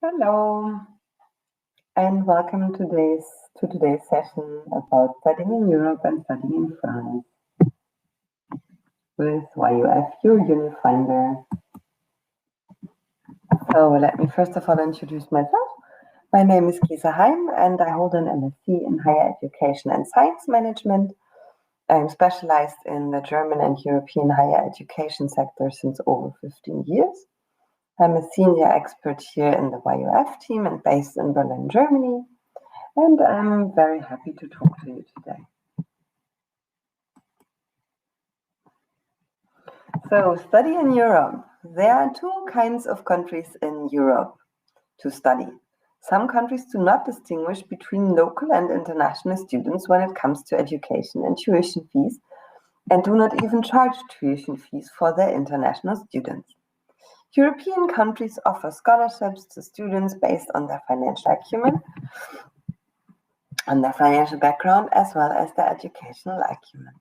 Hello, and welcome to today's session about studying in Europe and studying in France with YUF, your Unifinder. So let me first of all introduce myself. My name is Kisa Heim, and I hold an MSc in Higher Education and Science Management. I'm specialized in the German and European higher education sector since over 15 years. I'm a senior expert here in the YUF team and based in Berlin, Germany. And I'm very happy to talk to you today. So, study in Europe. There are two kinds of countries in Europe to study. Some countries do not distinguish between local and international students when it comes to education and tuition fees, and do not even charge tuition fees for their international students. European countries offer scholarships to students based on their financial acumen, on their financial background, as well as their educational acumen.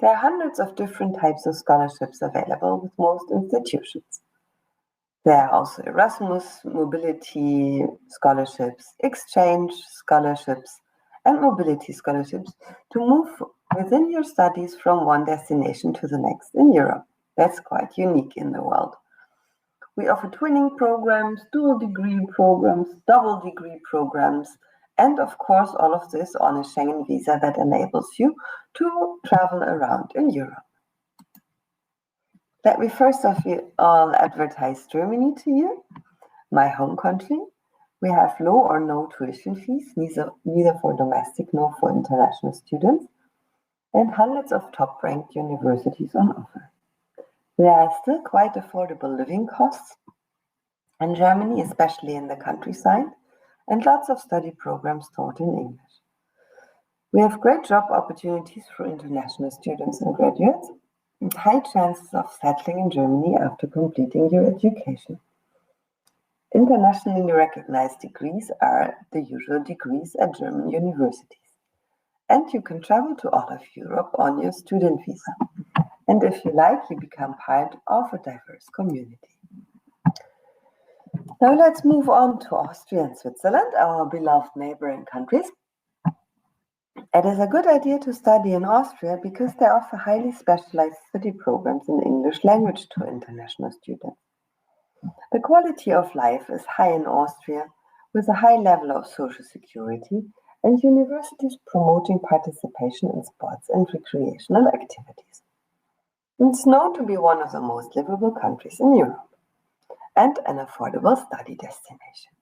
There are hundreds of different types of scholarships available with most institutions. There are also Erasmus, mobility scholarships, exchange scholarships, and mobility scholarships to move within your studies from one destination to the next in Europe. That's quite unique in the world. We offer twinning programs, dual degree programs, double degree programs, and of course, all of this on a Schengen visa that enables you to travel around in Europe. Let me first of all advertise Germany to you, my home country. We have low or no tuition fees, neither for domestic nor for international students, and hundreds of top-ranked universities on offer. There are still quite affordable living costs in Germany, especially in the countryside, and lots of study programs taught in English. We have great job opportunities for international students and graduates, and high chances of settling in Germany after completing your education. Internationally recognized degrees are the usual degrees at German universities, and you can travel to all of Europe on your student visa. And if you like, you become part of a diverse community. Now let's move on to Austria and Switzerland, our beloved neighboring countries. It is a good idea to study in Austria because they offer highly specialized study programs in English language to international students. The quality of life is high in Austria, with a high level of social security and universities promoting participation in sports and recreational activities. It's known to be one of the most livable countries in Europe and an affordable study destination.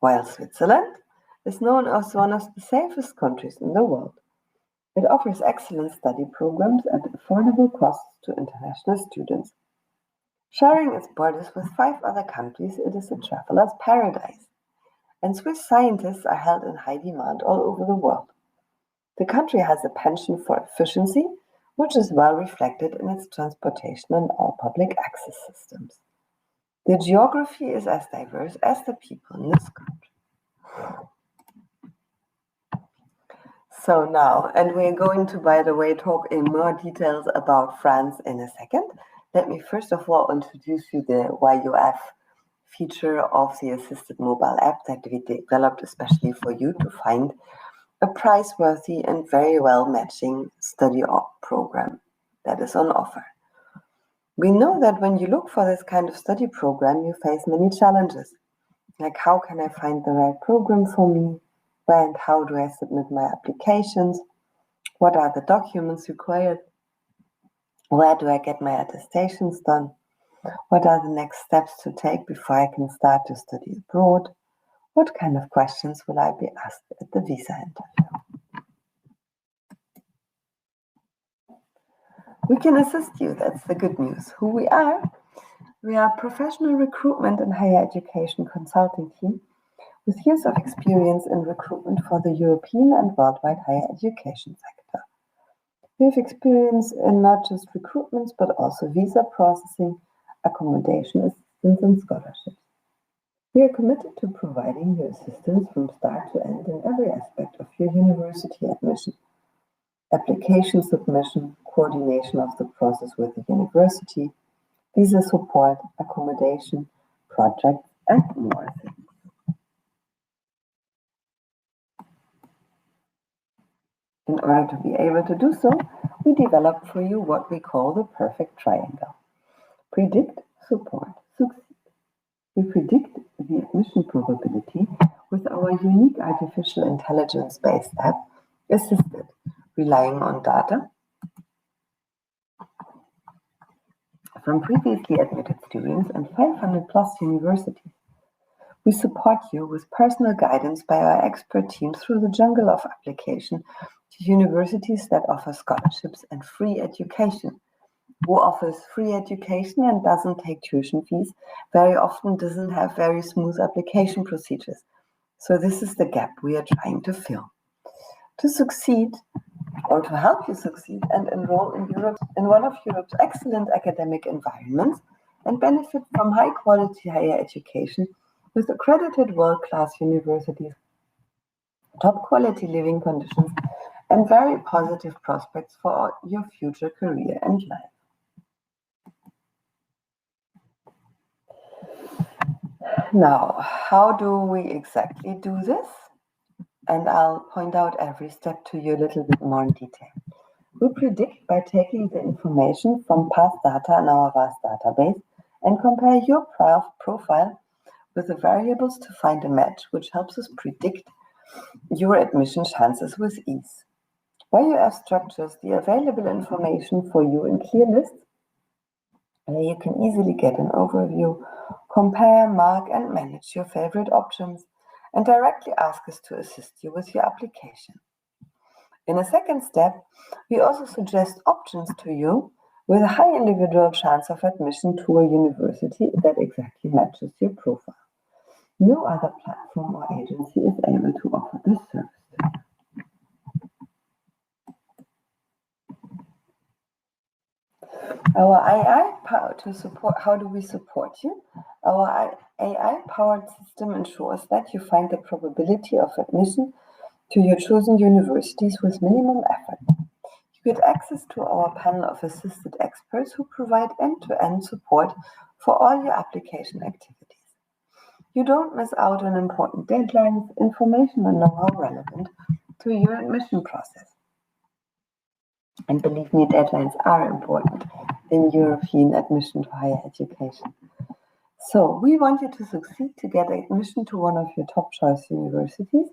While Switzerland is known as one of the safest countries in the world. It offers excellent study programs at affordable costs to international students. Sharing its borders with 5 other countries, it is a traveler's paradise. And Swiss scientists are held in high demand all over the world. The country has a penchant for efficiency, which is well reflected in its transportation and all public access systems. The geography is as diverse as the people in this country. So now, and we're going to, by the way, talk in more details about France in a second. Let me first of all introduce you the YUF feature of the assisted mobile app that we developed especially for you to find a price-worthy and very well matching study program that is on offer. We know that when you look for this kind of study program, you face many challenges, like how can I find the right program for me? Where and how do I submit my applications? What are the documents required? Where do I get my attestations done? What are the next steps to take before I can start to study abroad? What kind of questions will I be asked at the visa interview? We can assist you, that's the good news. Who we are? We are a professional recruitment and higher education consulting team with years of experience in recruitment for the European and worldwide higher education sector. We have experience in not just recruitments, but also visa processing, accommodation assistance, and scholarships. We are committed to providing you assistance from start to end in every aspect of your university admission. Application submission, coordination of the process with the university, visa support, accommodation, projects, and more things. In order to be able to do so, we develop for you what we call the perfect triangle. Predict, support, succeed. We predict the admission probability with our unique artificial intelligence-based app, Assisted, relying on data from previously admitted students and 500 plus universities. We support you with personal guidance by our expert team through the jungle of application to universities that offer scholarships and free education. Who offers free education and doesn't take tuition fees very often doesn't have very smooth application procedures. So this is the gap we are trying to fill. To succeed, or to help you succeed and enroll in one of Europe's excellent academic environments and benefit from high-quality higher education with accredited world-class universities, top-quality living conditions, and very positive prospects for your future career and life. Now, how do we exactly do this? And I'll point out every step to you a little bit more in detail. We predict by taking the information from past data in our vast database and compare your profile with the variables to find a match, which helps us predict your admission chances with ease. YUF structures the available information for you in clear lists where you can easily get an overview, compare, mark, and manage your favorite options, and directly ask us to assist you with your application. In a second step, we also suggest options to you with a high individual chance of admission to a university that exactly matches your profile. No other platform or agency is able to offer this service to you. Our AI to support, how do we support you? Our AI-powered system ensures that you find the probability of admission to your chosen universities with minimum effort. You get access to our panel of assisted experts who provide end-to-end support for all your application activities. You don't miss out on important deadlines, information, and know-how relevant to your admission process. And believe me, deadlines are important in European admission to higher education. So we want you to succeed to get admission to one of your top choice universities.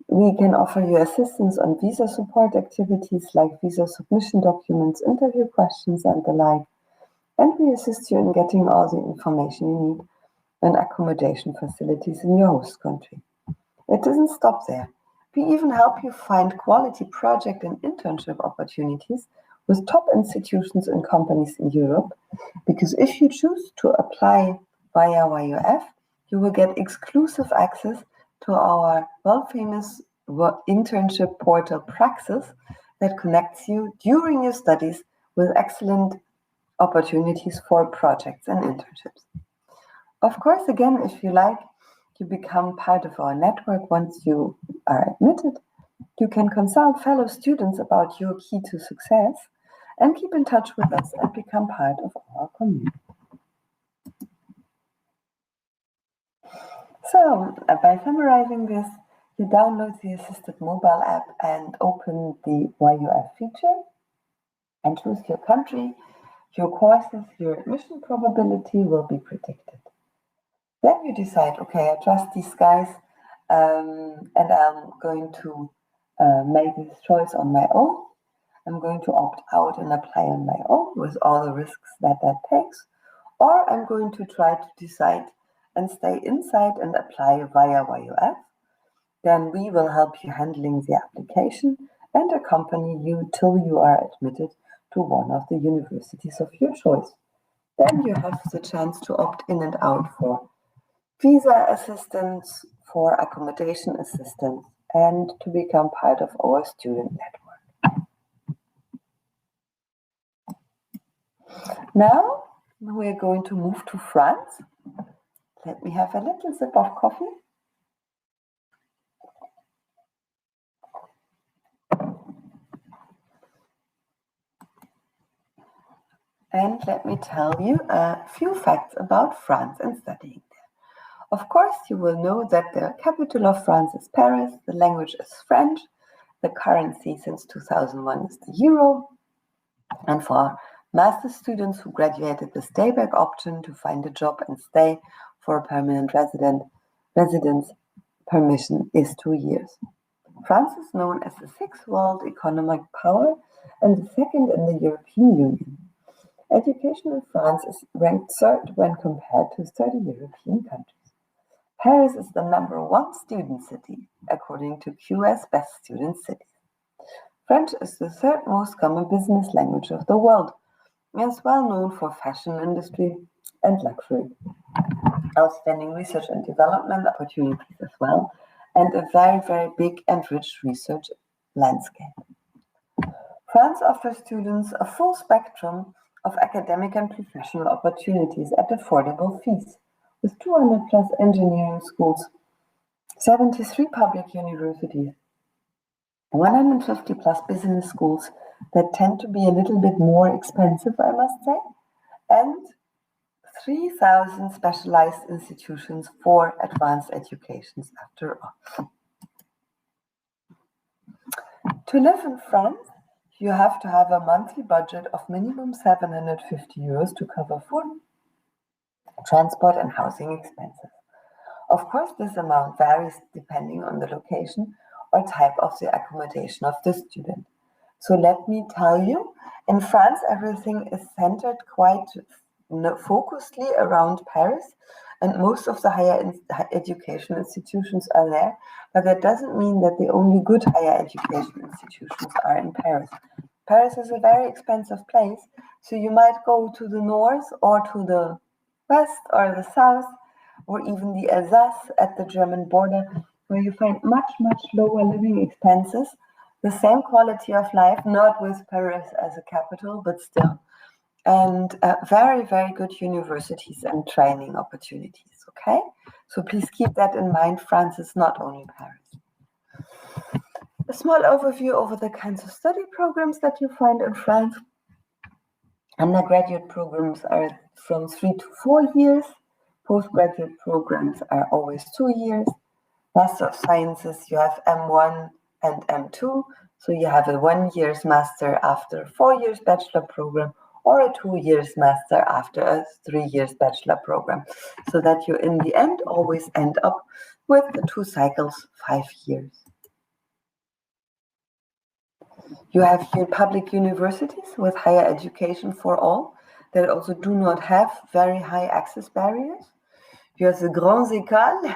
We can offer you assistance on visa support activities like visa submission documents, interview questions, and the like. And we assist you in getting all the information you need and accommodation facilities in your host country. It doesn't stop there. We even help you find quality project and internship opportunities with top institutions and companies in Europe, because if you choose to apply via YUF, you will get exclusive access to our world-famous internship portal Praxis that connects you during your studies with excellent opportunities for projects and internships. Of course, again, if you like, you become part of our network once you are admitted. You can consult fellow students about your key to success and keep in touch with us and become part of our community. So, by summarizing this, you download the assisted mobile app and open the YUF feature and choose your country, your courses, your admission probability will be predicted. Then you decide, okay, I trust these guys and I'm going to make this choice on my own. I'm going to opt out and apply on my own with all the risks that takes. Or I'm going to try to decide and stay inside and apply via YUF. Then we will help you handling the application and accompany you till you are admitted to one of the universities of your choice. Then you have the chance to opt in and out for visa assistance, for accommodation assistance, and to become part of our student network. Now we're going to move to France. Let me have a little sip of coffee. And let me tell you a few facts about France and studying there. Of course, you will know that the capital of France is Paris, the language is French, the currency since 2001 is the euro, and for master students who graduated the stay-back option to find a job and stay for a permanent residence permission is 2 years. France is known as the sixth world economic power and the second in the European Union. Education in France is ranked third when compared to 30 European countries. Paris is the #1 student city, according to QS Best Student Cities. French is the third most common business language of the world and is well known for fashion industry and luxury. Outstanding research and development opportunities as well, and a very, very big and rich research landscape. France offers students a full spectrum of academic and professional opportunities at affordable fees, with 200 plus engineering schools, 73 public universities, 150 plus business schools that tend to be a little bit more expensive, I must say, and 3,000 specialized institutions for advanced educations after all. To live in France, you have to have a monthly budget of minimum 750 euros to cover food, transport, and housing expenses. Of course, this amount varies depending on the location or type of the accommodation of the student. So let me tell you, in France, everything is centered quite focusedly around Paris, and most of the higher education institutions are there, but that doesn't mean that the only good higher education institutions are in Paris. Paris is a very expensive place, so you might go to the north or to the west or the south, or even the Alsace at the German border, where you find much, much lower living expenses, the same quality of life, not with Paris as a capital, but still. And very, very good universities and training opportunities, okay? So please keep that in mind. France is not only Paris. A small overview over the kinds of study programs that you find in France. Undergraduate programs are from 3 to 4 years. Postgraduate programs are always 2 years. Master of Sciences, you have M1 and M2. So you have a 1 year's master after a 4 years bachelor program, or a 2 years master after a 3 years bachelor program. So that you in the end always end up with the 2 cycles, 5 years. You have your public universities with higher education for all that also do not have very high access barriers. You have the grandes écoles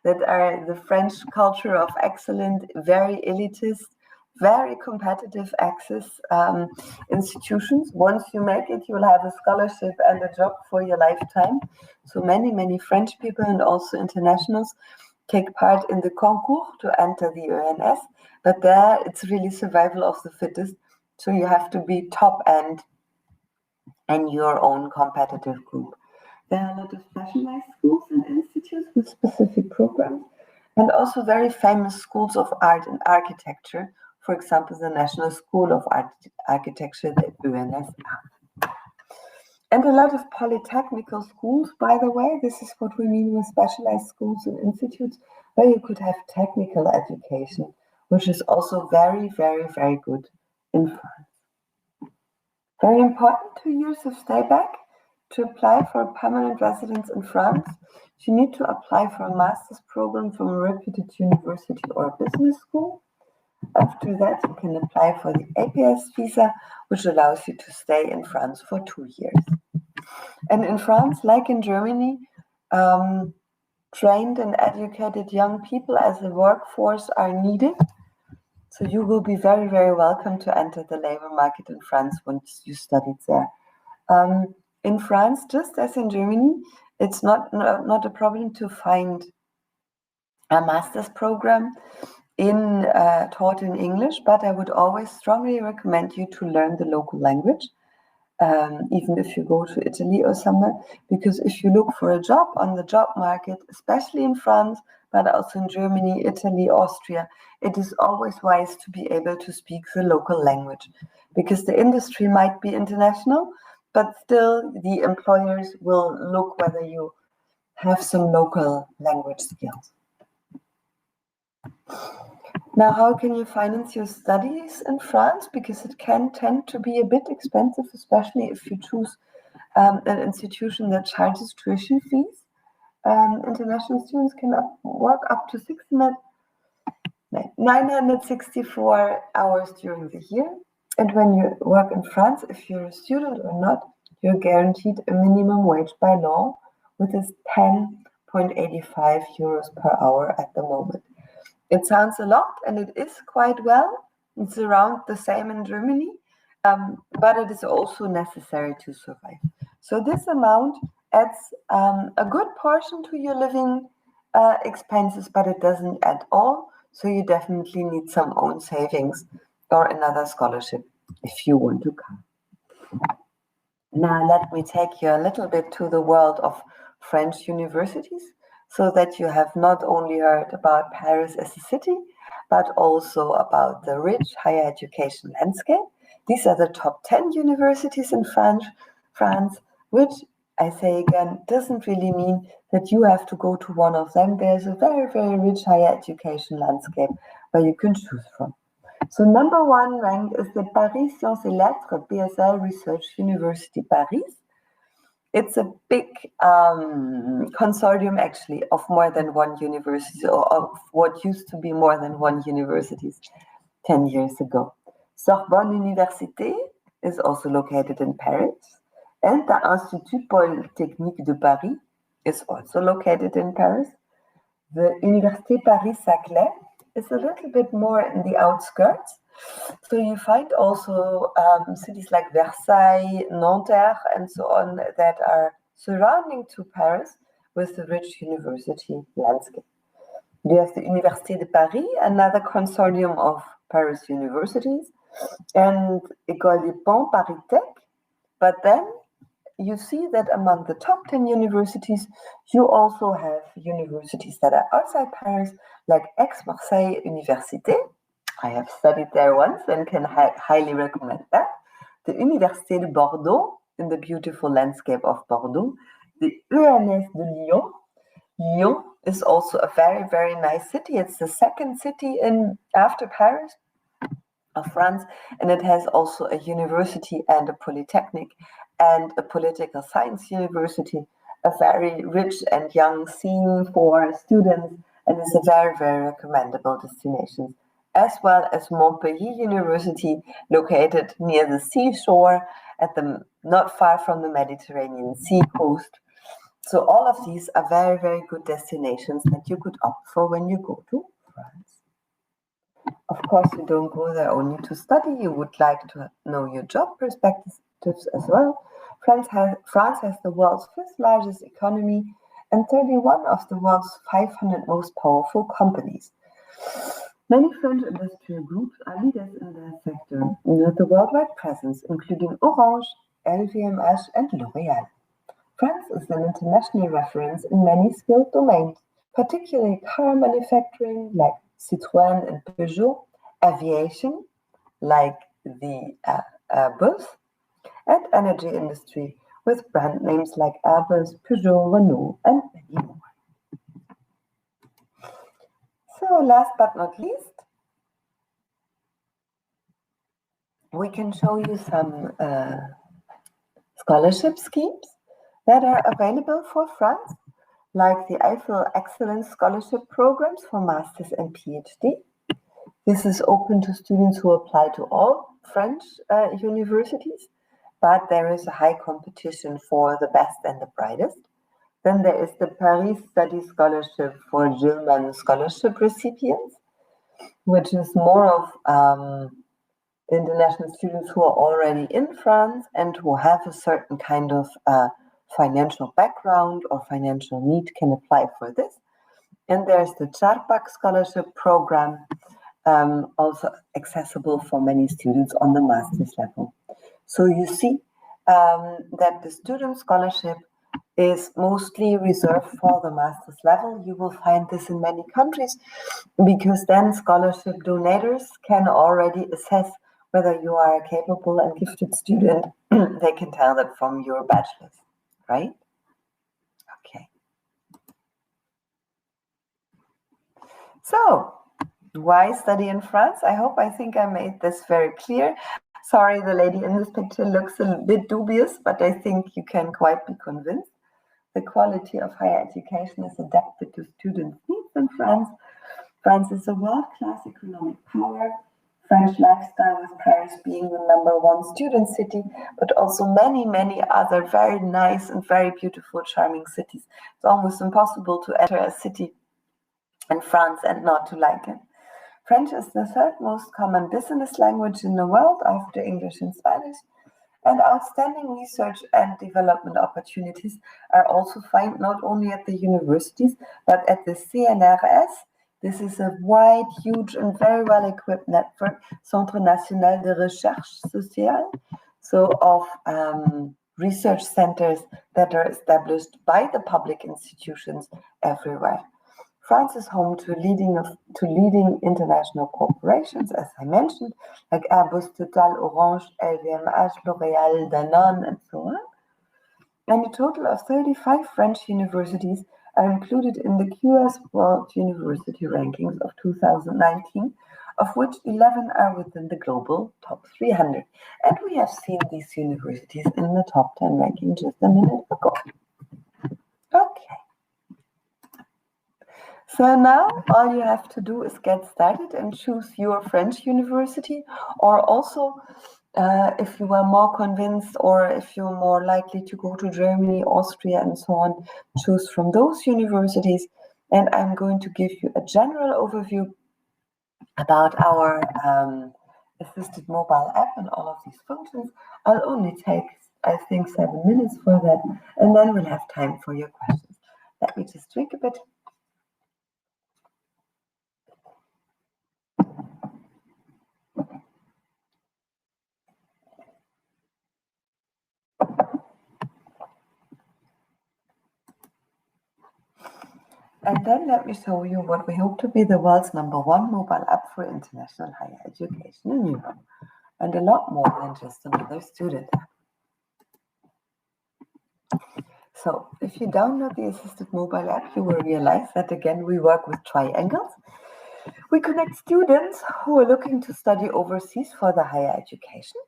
that are the French culture of excellent, very elitist, very competitive access institutions. Once you make it, you'll have a scholarship and a job for your lifetime. So many, many French people and also internationals take part in the concours to enter the ENS, but there it's really survival of the fittest. So you have to be top end in your own competitive group. There are a lot of specialized schools and institutes with specific programs, and also very famous schools of art and architecture. For example, the National School of Architecture, the ENS. And a lot of polytechnical schools, by the way. This is what we mean with specialized schools and institutes, where you could have technical education, which is also very, very, very good in France. Very important, 2 years of stay back. To apply for a permanent residence in France, you need to apply for a master's program from a reputed university or business school. After that, you can apply for the APS visa, which allows you to stay in France for 2 years. And in France, like in Germany, trained and educated young people as a workforce are needed. So you will be very, very welcome to enter the labor market in France once you studied there. In France, just as in Germany, it's not a problem to find a master's program taught in English, but I would always strongly recommend you to learn the local language, even if you go to Italy or somewhere, because if you look for a job on the job market, especially in France, but also in Germany, Italy, Austria, it is always wise to be able to speak the local language, because the industry might be international, but still the employers will look whether you have some local language skills. Now, how can you finance your studies in France? Because it can tend to be a bit expensive, especially if you choose an institution that charges tuition fees. International students can work up to 964 hours during the year. And when you work in France, if you're a student or not, you're guaranteed a minimum wage by law, which is 10.85 euros per hour at the moment. It sounds a lot, and it is quite well. It's around the same in Germany, but it is also necessary to survive. So this amount adds a good portion to your living expenses, but it doesn't add all. So you definitely need some own savings or another scholarship if you want to come. Now let me take you a little bit to the world of French universities, so that you have not only heard about Paris as a city, but also about the rich higher education landscape. These are the top 10 universities in France, which, I say again, doesn't really mean that you have to go to one of them. There's a very, very rich higher education landscape where you can choose from. So number one ranked is the Paris Sciences et Lettres PSL Research University Paris. It's a big consortium, actually, of more than one university, or of what used to be more than one universities 10 years ago. Sorbonne Université is also located in Paris, and the Institut Polytechnique de Paris is also located in Paris. The Université Paris-Saclay is a little bit more in the outskirts. So you find also cities like Versailles, Nanterre, and so on that are surrounding to Paris with the rich university landscape. You have the Université de Paris, another consortium of Paris universities, and École des Ponts, Paris Tech. But then you see that among the top 10 universities, you also have universities that are outside Paris, like Aix-Marseille Université. I have studied there once and can highly recommend that. The Université de Bordeaux, in the beautiful landscape of Bordeaux. The ENS de Lyon. Lyon is also a very, very nice city. It's the second city after Paris of France, and it has also a university and a polytechnic and a political science university, a very rich and young scene for students, and is a very, very recommendable destination, as well as Montpellier University, located near the seashore, not far from the Mediterranean Sea coast. So all of these are very, very good destinations that you could opt for when you go to France. Of course, you don't go there only to study. You would like to know your job perspectives as well. France has the world's fifth largest economy and 31 of the world's 500 most powerful companies. Many French industrial groups are leaders in their sector with a worldwide presence, including Orange, LVMH, and L'Oréal. France is an international reference in many skilled domains, particularly car manufacturing like Citroën and Peugeot, aviation like the Airbus, and energy industry with brand names like Airbus, Peugeot, Renault, and many more. So last but not least, we can show you some scholarship schemes that are available for France, like the Eiffel Excellence Scholarship Programs for Masters and PhD. This is open to students who apply to all French universities, but there is a high competition for the best and the brightest. Then there is the Paris Study Scholarship for Gilman Scholarship recipients, which is more of international students who are already in France and who have a certain kind of financial background or financial need can apply for this. And there's the Charpak Scholarship Program, also accessible for many students on the master's level. So you see that the student scholarship is mostly reserved for the master's level. You will find this in many countries because then scholarship donors can already assess whether you are a capable and gifted student. They can tell that from your bachelor's, right? Okay. So, why study in France? I think I made this very clear. Sorry, the lady in this picture looks a bit dubious, but I think you can quite be convinced. The quality of higher education is adapted to students' needs in France. France is a world-class economic power. French lifestyle, with Paris being the #1 student city, but also many, many other very nice and very beautiful, charming cities. It's almost impossible to enter a city in France and not to like it. French is the third most common business language in the world after English and Spanish, and outstanding research and development opportunities are also found not only at the universities, but at the CNRS. This is a wide, huge, and very well-equipped network, Centre National de Recherche Sociale, so of research centers that are established by the public institutions everywhere. France is home to leading international corporations, as I mentioned, like Airbus, Total, Orange, LVMH, L'Oréal, Danone, and so on. And a total of 35 French universities are included in the QS World University Rankings of 2019, of which 11 are within the global top 300. And we have seen these universities in the top 10 ranking just a minute ago. Okay. So now all you have to do is get started and choose your French university, or also if you are more convinced or if you're more likely to go to Germany, Austria, and so on, choose from those universities. And I'm going to give you a general overview about our assisted mobile app and all of these functions. I'll only take, I think, 7 minutes for that, and then we'll have time for your questions. Let me just drink a bit. And then let me show you what we hope to be the world's #1 mobile app for international higher education in Europe, and a lot more than just another student app. So if you download the assisted mobile app, you will realize that again we work with triangles. We connect students who are looking to study overseas for the higher education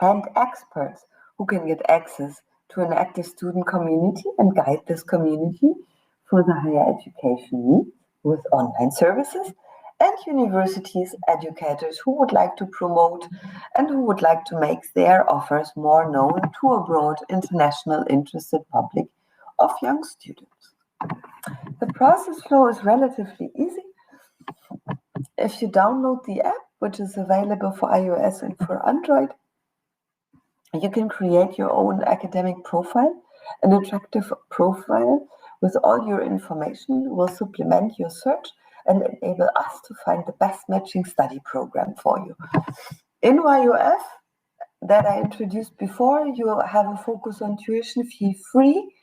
and experts who can get access to an active student community and guide this community for the higher education needs with online services, and universities, educators who would like to promote and who would like to make their offers more known to a broad international interested public of young students. The process flow is relatively easy. If you download the app, which is available for iOS and for Android, you can create your own academic profile. An attractive profile with all your information will supplement your search and enable us to find the best matching study program for you. In YOF, that I introduced before, you have a focus on tuition fee-free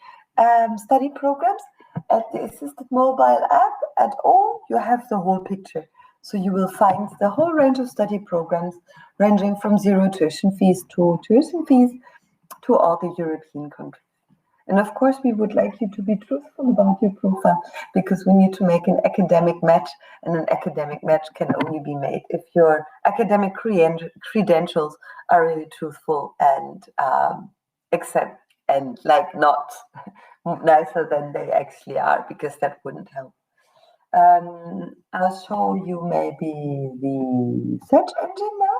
study programs. At the assisted mobile app, at all, you have the whole picture. So you will find the whole range of study programs ranging from zero tuition fees to tuition fees to all the European countries. And of course, we would like you to be truthful about your profile, because we need to make an academic match, and an academic match can only be made if your academic credentials are really truthful and accept and like not nicer than they actually are, because that wouldn't help. I'll show you maybe the search engine now.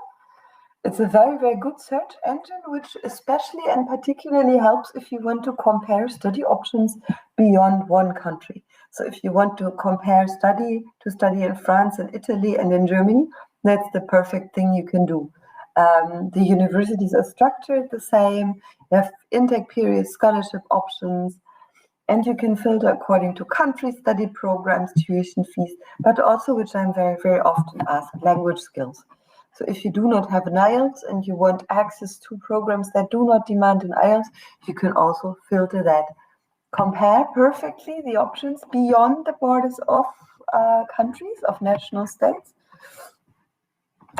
It's a very, very good search engine, which especially and particularly helps if you want to compare study options beyond one country. So if you want to compare study in France and Italy and in Germany, that's the perfect thing you can do. The universities are structured the same. You have intake periods, scholarship options, and you can filter according to country, study programs, tuition fees, but also, which I'm very, very often asked, language skills. So if you do not have an IELTS and you want access to programs that do not demand an IELTS, you can also filter that. Compare perfectly the options beyond the borders of countries, of national states,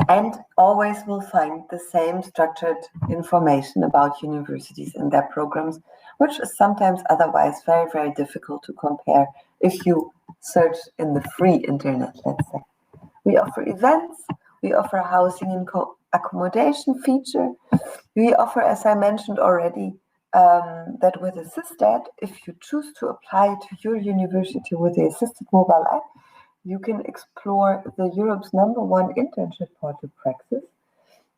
and always will find the same structured information about universities and their programs, which is sometimes otherwise very, very difficult to compare if you search in the free internet, let's say. We offer events, we offer housing and accommodation feature. We offer, as I mentioned already, that with Assisted, if you choose to apply to your university with the Assisted mobile app, you can explore the Europe's #1 internship portal Praxis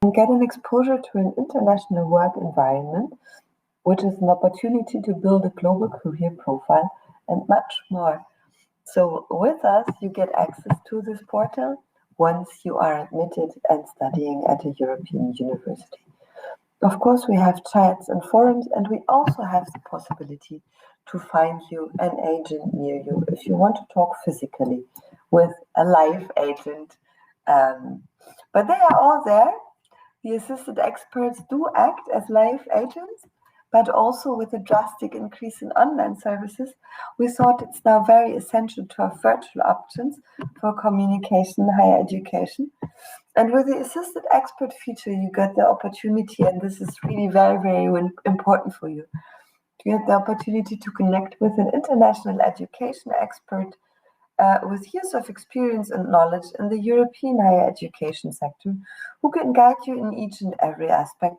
and get an exposure to an international work environment, which is an opportunity to build a global career profile and much more. So with us, you get access to this portal once you are admitted and studying at a European university. Of course, we have chats and forums, and we also have the possibility to find you an agent near you if you want to talk physically with a live agent. But they are all there. The assisted experts do act as live agents, but also with a drastic increase in online services, we thought it's now very essential to have virtual options for communication in higher education. And with the assisted expert feature, you get the opportunity, and this is really very, very important for you. You get the opportunity to connect with an international education expert with years of experience and knowledge in the European higher education sector, who can guide you in each and every aspect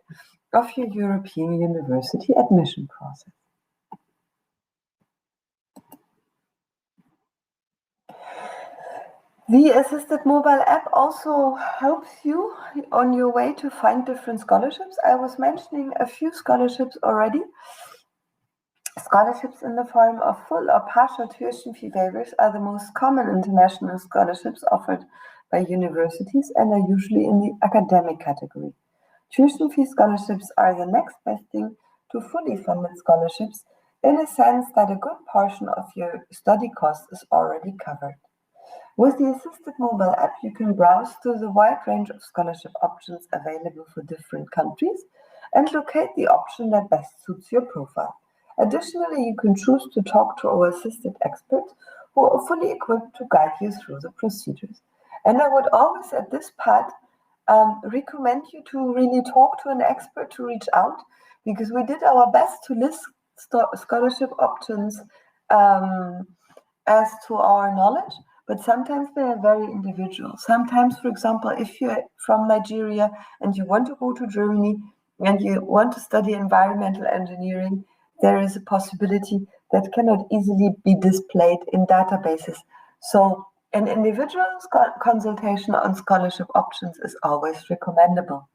of your European university admission process. The Assisted mobile app also helps you on your way to find different scholarships. I was mentioning a few scholarships already. Scholarships in the form of full or partial tuition fee waivers are the most common international scholarships offered by universities and are usually in the academic category. Tuition fee scholarships are the next best thing to fully funded scholarships, in a sense that a good portion of your study cost is already covered. With the Assisted mobile app, you can browse through the wide range of scholarship options available for different countries and locate the option that best suits your profile. Additionally, you can choose to talk to our assisted experts who are fully equipped to guide you through the procedures. And I would always, at this part, recommend you to really talk to an expert to reach out, because we did our best to list scholarship options as to our knowledge, but sometimes they are very individual. Sometimes, for example, if you're from Nigeria and you want to go to Germany and you want to study environmental engineering, there is a possibility that cannot easily be displayed in databases. So an individual consultation on scholarship options is always recommendable.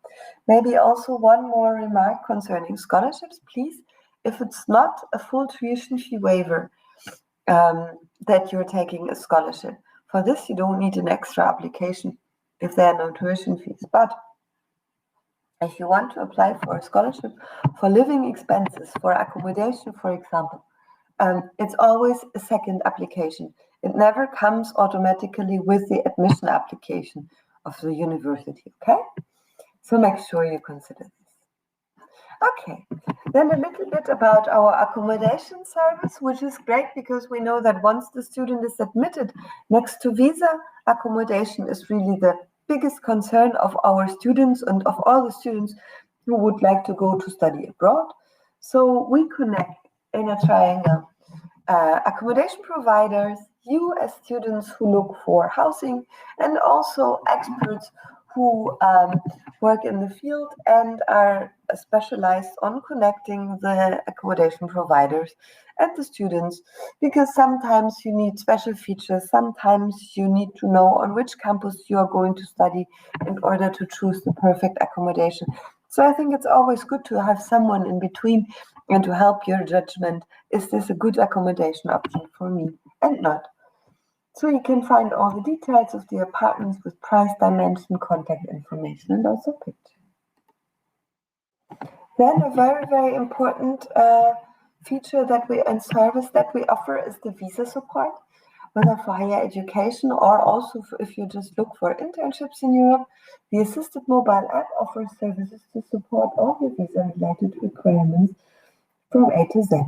Maybe also one more remark concerning scholarships, please. If it's not a full tuition fee waiver that you're taking a scholarship, for this you don't need an extra application if there are no tuition fees. But if you want to apply for a scholarship for living expenses, for accommodation, for example, it's always a second application. It never comes automatically with the admission application of the university, okay? So make sure you consider this. Okay, then a little bit about our accommodation service, which is great because we know that once the student is admitted, next to visa, accommodation is really the biggest concern of our students and of all the students who would like to go to study abroad. So we connect in a triangle accommodation providers, you as students who look for housing, and also experts who work in the field and are specialized on connecting the accommodation providers and the students, because sometimes you need special features, sometimes you need to know on which campus you are going to study in order to choose the perfect accommodation. So I think it's always good to have someone in between and to help your judgment. Is this a good accommodation option for me and not? So you can find all the details of the apartments with price, dimension, contact information, and also picture. Then a very, very important feature that we and service that we offer is the visa support, whether for higher education or also if you just look for internships in Europe. The Assisted mobile app offers services to support all your visa-related requirements from A to Z.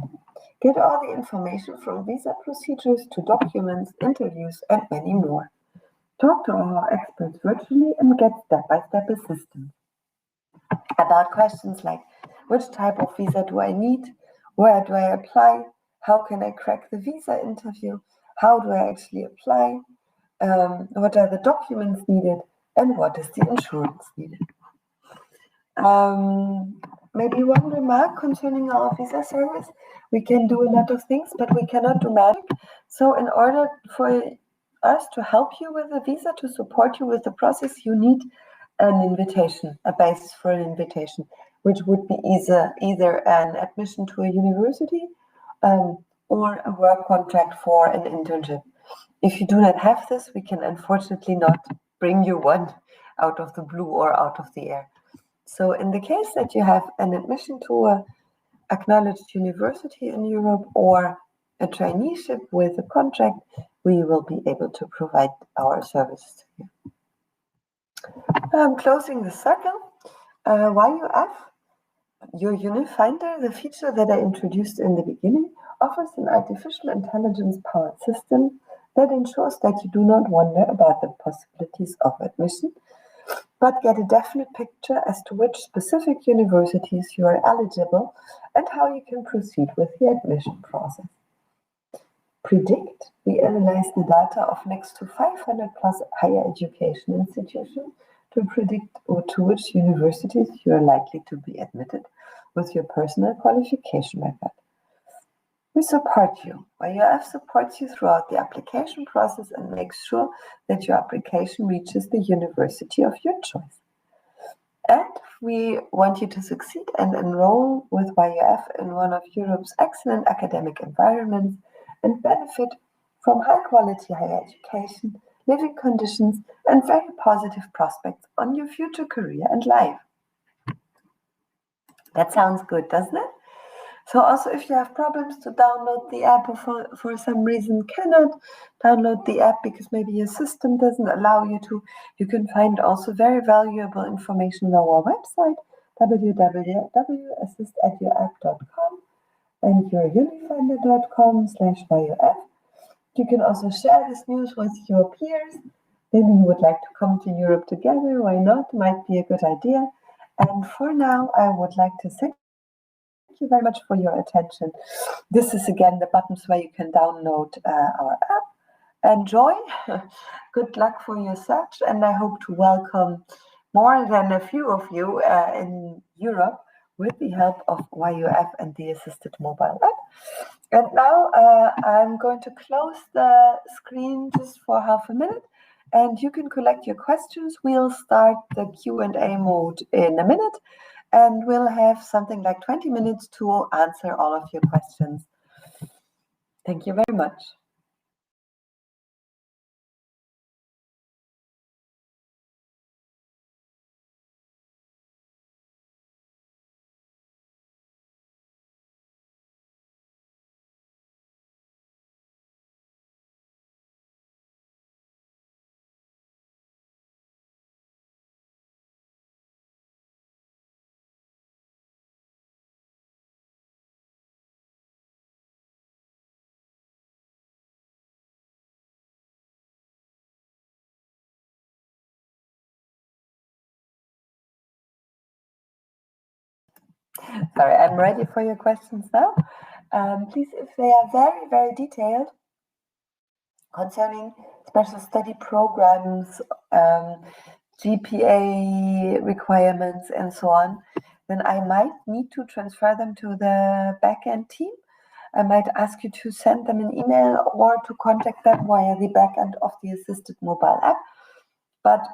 Get all the information from visa procedures to documents, interviews, and many more. Talk to our experts virtually and get step-by-step assistance about questions like which type of visa do I need, where do I apply, how can I crack the visa interview, how do I actually apply, what are the documents needed, and what is the insurance needed. Maybe one remark concerning our visa service. We can do a lot of things, but we cannot do magic. So in order for us to help you with a visa, to support you with the process, you need an invitation, a basis for an invitation, which would be either an admission to a university or a work contract for an internship. If you do not have this, we can unfortunately not bring you one out of the blue or out of the air. So in the case that you have an admission to an acknowledged university in Europe or a traineeship with a contract, we will be able to provide our services to you. Closing the circle, YUF, your UniFinder, the feature that I introduced in the beginning, offers an artificial intelligence-powered system that ensures that you do not wonder about the possibilities of admission, but get a definite picture as to which specific universities you are eligible and how you can proceed with the admission process. Predict, we analyze the data of next to 500 plus higher education institutions to predict to which universities you are likely to be admitted with your personal qualification method. We support you. YUF supports you throughout the application process and makes sure that your application reaches the university of your choice. And we want you to succeed and enroll with YUF in one of Europe's excellent academic environments and benefit from high-quality higher education, living conditions, and very positive prospects on your future career and life. That sounds good, doesn't it? So also if you have problems to download the app or for some reason cannot download the app because maybe your system doesn't allow you to, you can find also very valuable information on our website, www.assistedyouapp.com and yourunifinder.com/YUF. You can also share this news with your peers. Maybe you would like to come to Europe together, why not? Might be a good idea. And for now, I would like to thank you very much for your attention. This is again the buttons where you can download our app. Enjoy. Good luck for your search, and I hope to welcome more than a few of you in Europe with the help of YUF and the assisted mobile app. And now I'm going to close the screen just for half a minute, and you can collect your questions. We'll start the Q&A mode in a minute, and we'll have something like 20 minutes to answer all of your questions. Thank you very much. Sorry, I'm ready for your questions now. Please, if they are very, very detailed concerning special study programs, GPA requirements, and so on, then I might need to transfer them to the backend team. I might ask you to send them an email or to contact them via the backend of the assisted mobile app. But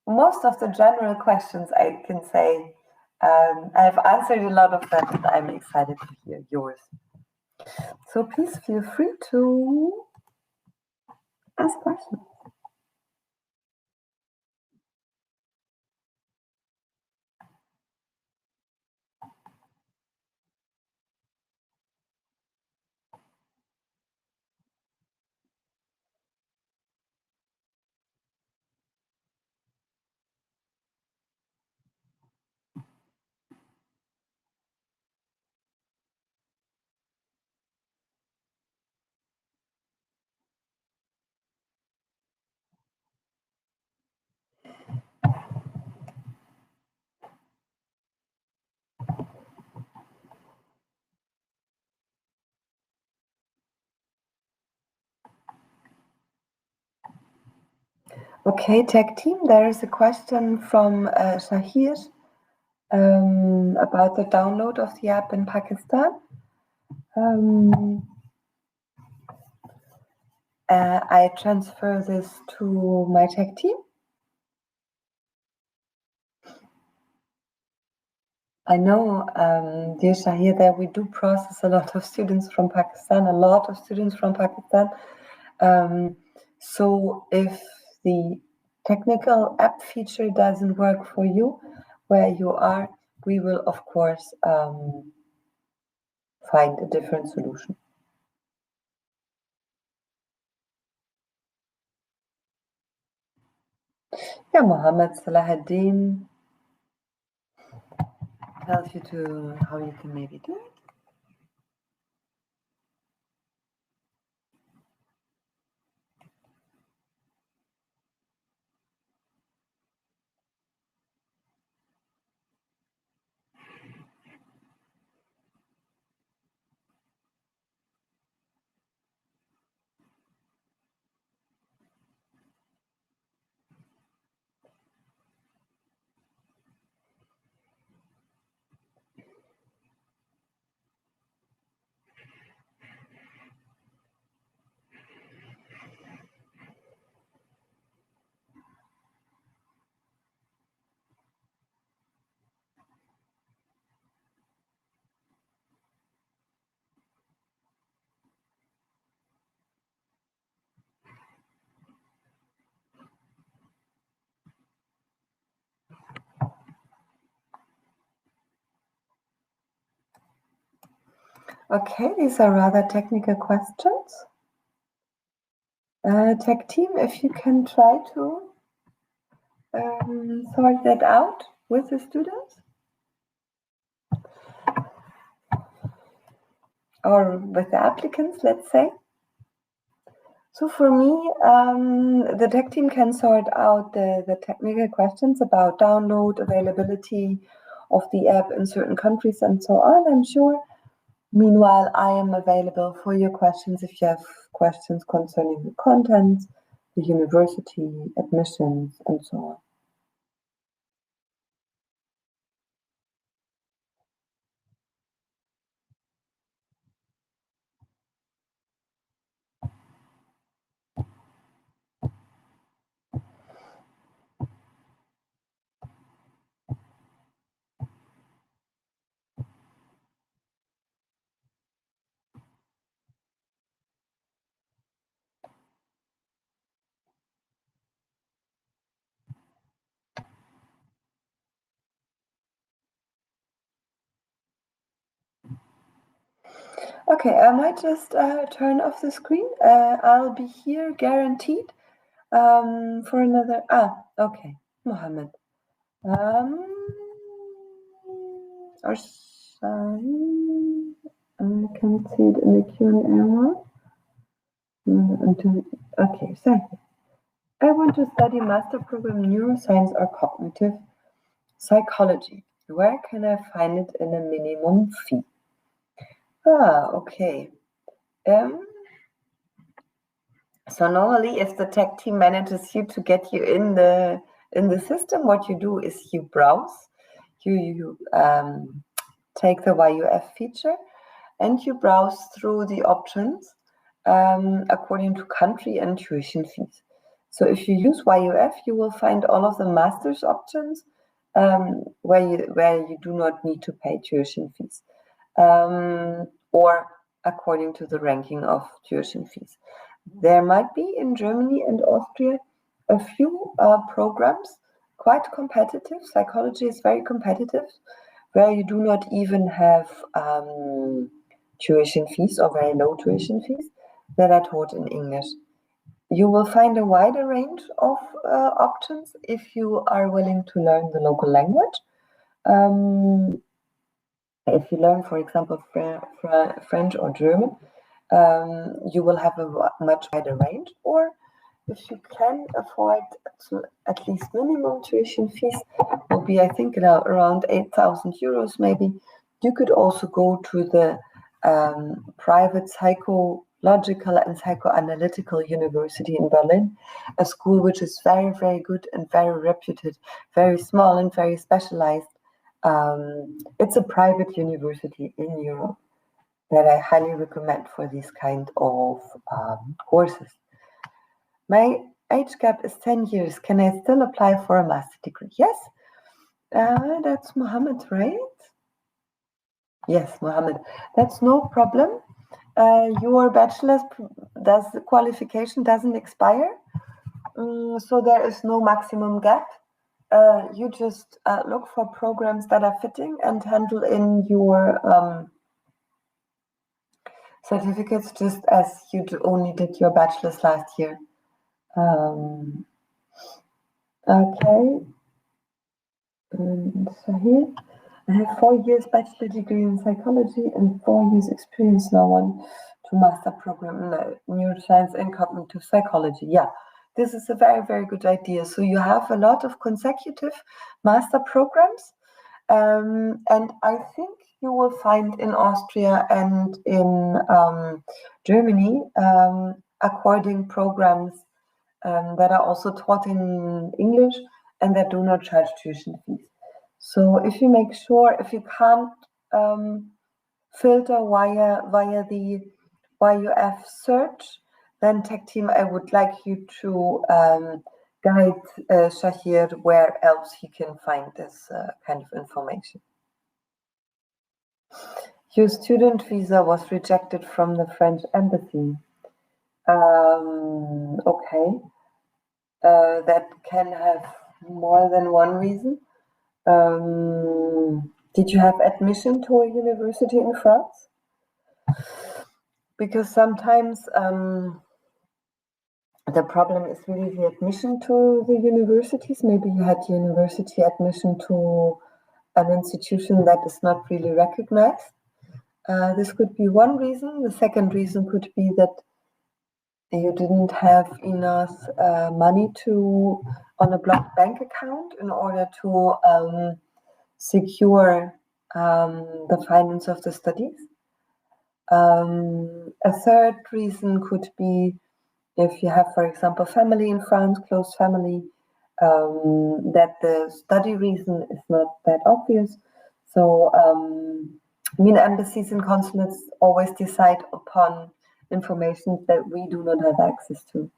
most of the general questions I can say I've answered a lot of them, and I'm excited to hear yours. So please feel free to ask questions. Okay, tech team, there is a question from Shahir about the download of the app in Pakistan. I transfer this to my tech team. I know, dear Shahir, that we do process a lot of students from Pakistan, so if the technical app feature doesn't work for you where you are, we will, of course, find a different solution. Yeah, Mohammed Salahuddin tells you to how you can maybe do it. Okay, these are rather technical questions. Tech team, if you can try to sort that out with the students or with the applicants, let's say. So for me, the tech team can sort out the technical questions about download, availability of the app in certain countries and so on, I'm sure. Meanwhile, I am available for your questions if you have questions concerning the content, the university, admissions, and so on. Okay, I might just turn off the screen. I'll be here guaranteed for another. Okay, Mohammed. Or I can see it in the Q&A. Okay, so I want to study master program neuroscience or cognitive psychology. Where can I find it in a minimum fee? Okay. So normally, if the tech team manages you to get you in the system, what you do is you browse, you take the YUF feature, and you browse through the options according to country and tuition fees. So if you use YUF, you will find all of the master's options where you do not need to pay tuition fees, or according to the ranking of tuition fees. There might be in Germany and Austria a few programs, quite competitive. Psychology is very competitive, where you do not even have tuition fees or very low tuition fees that are taught in English. You will find a wider range of options if you are willing to learn the local language. If you learn, for example, French or German, you will have a much wider range. Or if you can afford at least minimum tuition fees, will be, I think, around 8,000 euros maybe. You could also go to the private psycho Logical and Psychoanalytical University in Berlin, a school which is very, very good and very reputed, very small and very specialized. It's a private university in Europe that I highly recommend for these kind of courses. My age gap is 10 years. Can I still apply for a master degree? Yes. That's Mohammed, right? Yes, Mohammed. That's no problem. Your bachelor's qualification doesn't expire, so there is no maximum gap. You just look for programs that are fitting and handle in your certificates just as you only did your bachelor's last year. Okay. So here I have 4 years bachelor degree in psychology and 4 years experience now on to master program in neuroscience and cognitive psychology. Yeah, this is a very, very good idea. So you have a lot of consecutive master programs. And I think you will find in Austria and in Germany according programs that are also taught in English and that do not charge tuition fees. So if you make sure, if you can't filter via the YUF search, then Tech Team, I would like you to guide Shahir where else he can find this kind of information. Your student visa was rejected from the French embassy. Okay. That can have more than one reason. Did you have admission to a university in France? Because sometimes the problem is really the admission to the universities. Maybe you had university admission to an institution that is not really recognized. This could be one reason. The second reason could be that you didn't have enough money on a blocked bank account in order to secure the finance of the studies. A third reason could be if you have, for example, family in France, close family, that the study reason is not that obvious. So, embassies and consulates always decide upon information that we do not have access to.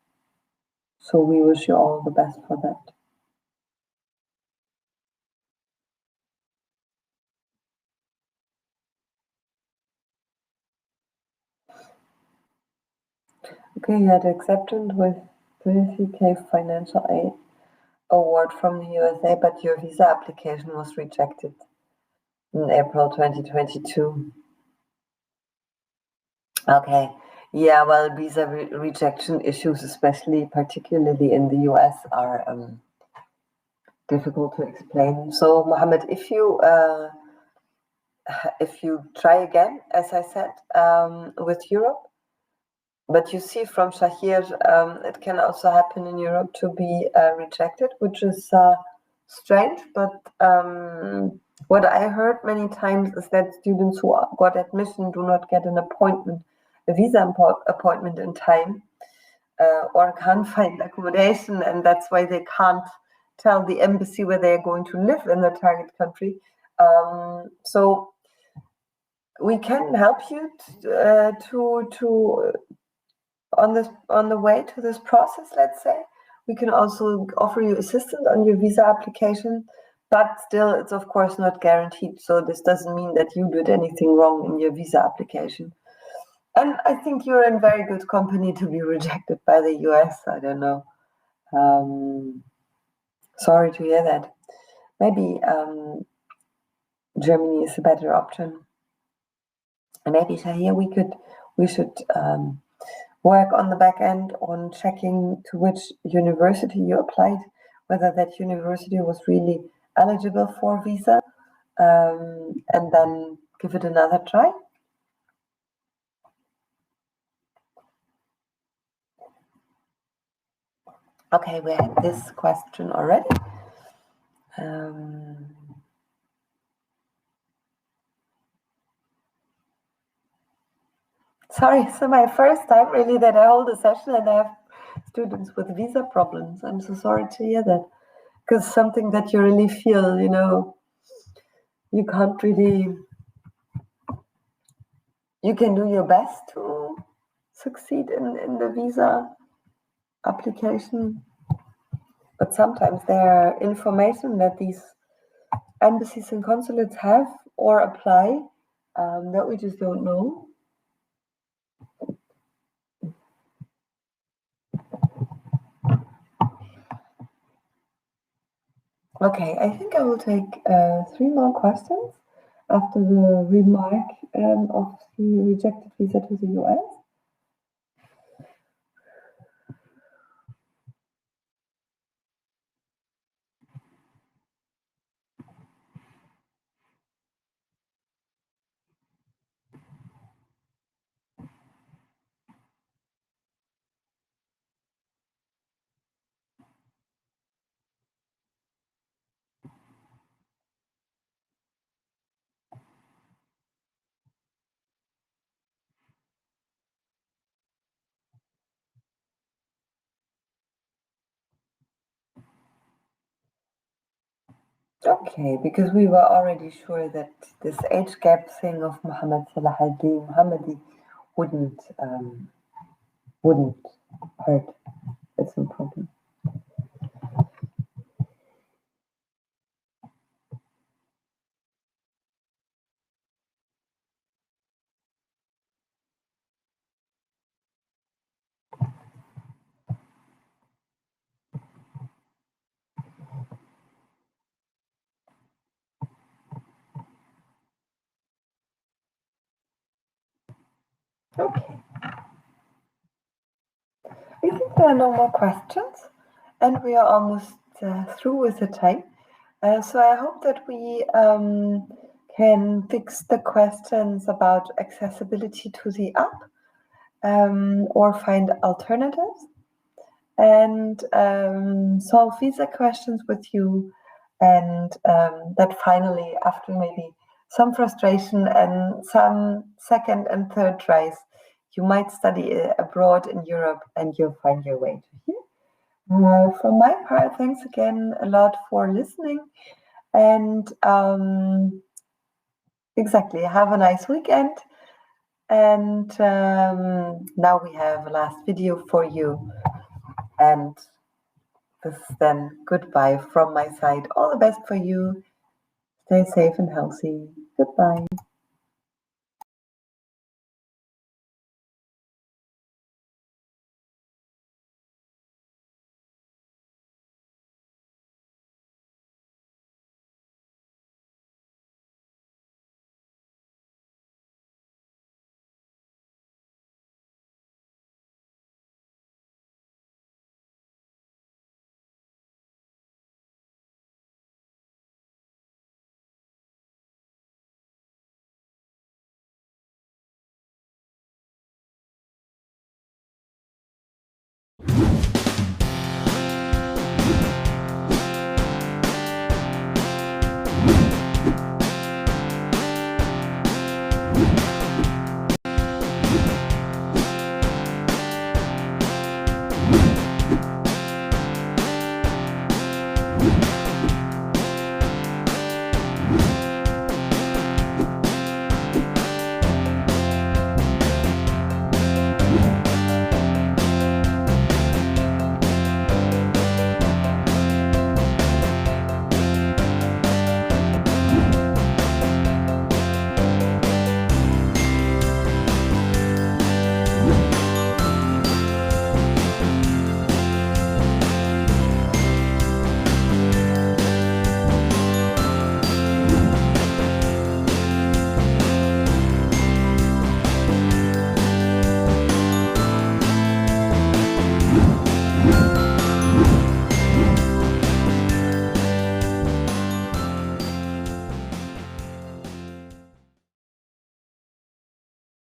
So we wish you all the best for that. Okay, you had acceptance with 30K financial aid award from the USA, but your visa application was rejected in April 2022. Okay. Yeah, well, visa rejection issues, particularly in the US, are difficult to explain. So, Mohammed, if you try again, as I said, with Europe, but you see from Shahir, it can also happen in Europe to be rejected, which is strange. But what I heard many times is that students who got admission do not get an appointment, a visa appointment in time, or can't find accommodation, and that's why they can't tell the embassy where they are going to live in the target country. So we can help you to on the way to this process. Let's say we can also offer you assistance on your visa application, but still, it's of course not guaranteed. So this doesn't mean that you did anything wrong in your visa application. And I think you're in very good company to be rejected by the US. I don't know. Sorry to hear that. Maybe Germany is a better option. And maybe Shahir, we should work on the back end on checking to which university you applied, whether that university was really eligible for visa, and then give it another try. Okay, we had this question already. Sorry, so my first time really that I hold a session and I have students with visa problems. I'm so sorry to hear that, because something that you really feel, you can't really, you can do your best to succeed in the visa application, but sometimes there are information that these embassies and consulates have or apply that we just don't know. Okay, I think I will take 3 more questions after the remark of the rejected visa to the US. Okay, because we were already sure that this age gap thing of Muhammad Salah al-Din Muhammadi wouldn't hurt. That's no problem. Okay. I think there are no more questions, and we are almost through with the time. So I hope that we can fix the questions about accessibility to the app or find alternatives and solve visa questions with you. And that finally, after maybe some frustration and some second and third tries, you might study abroad in Europe and you'll find your way to here. From my part, thanks again a lot for listening. And exactly, have a nice weekend. And now we have a last video for you. And this is then goodbye from my side. All the best for you. Stay safe and healthy. Goodbye.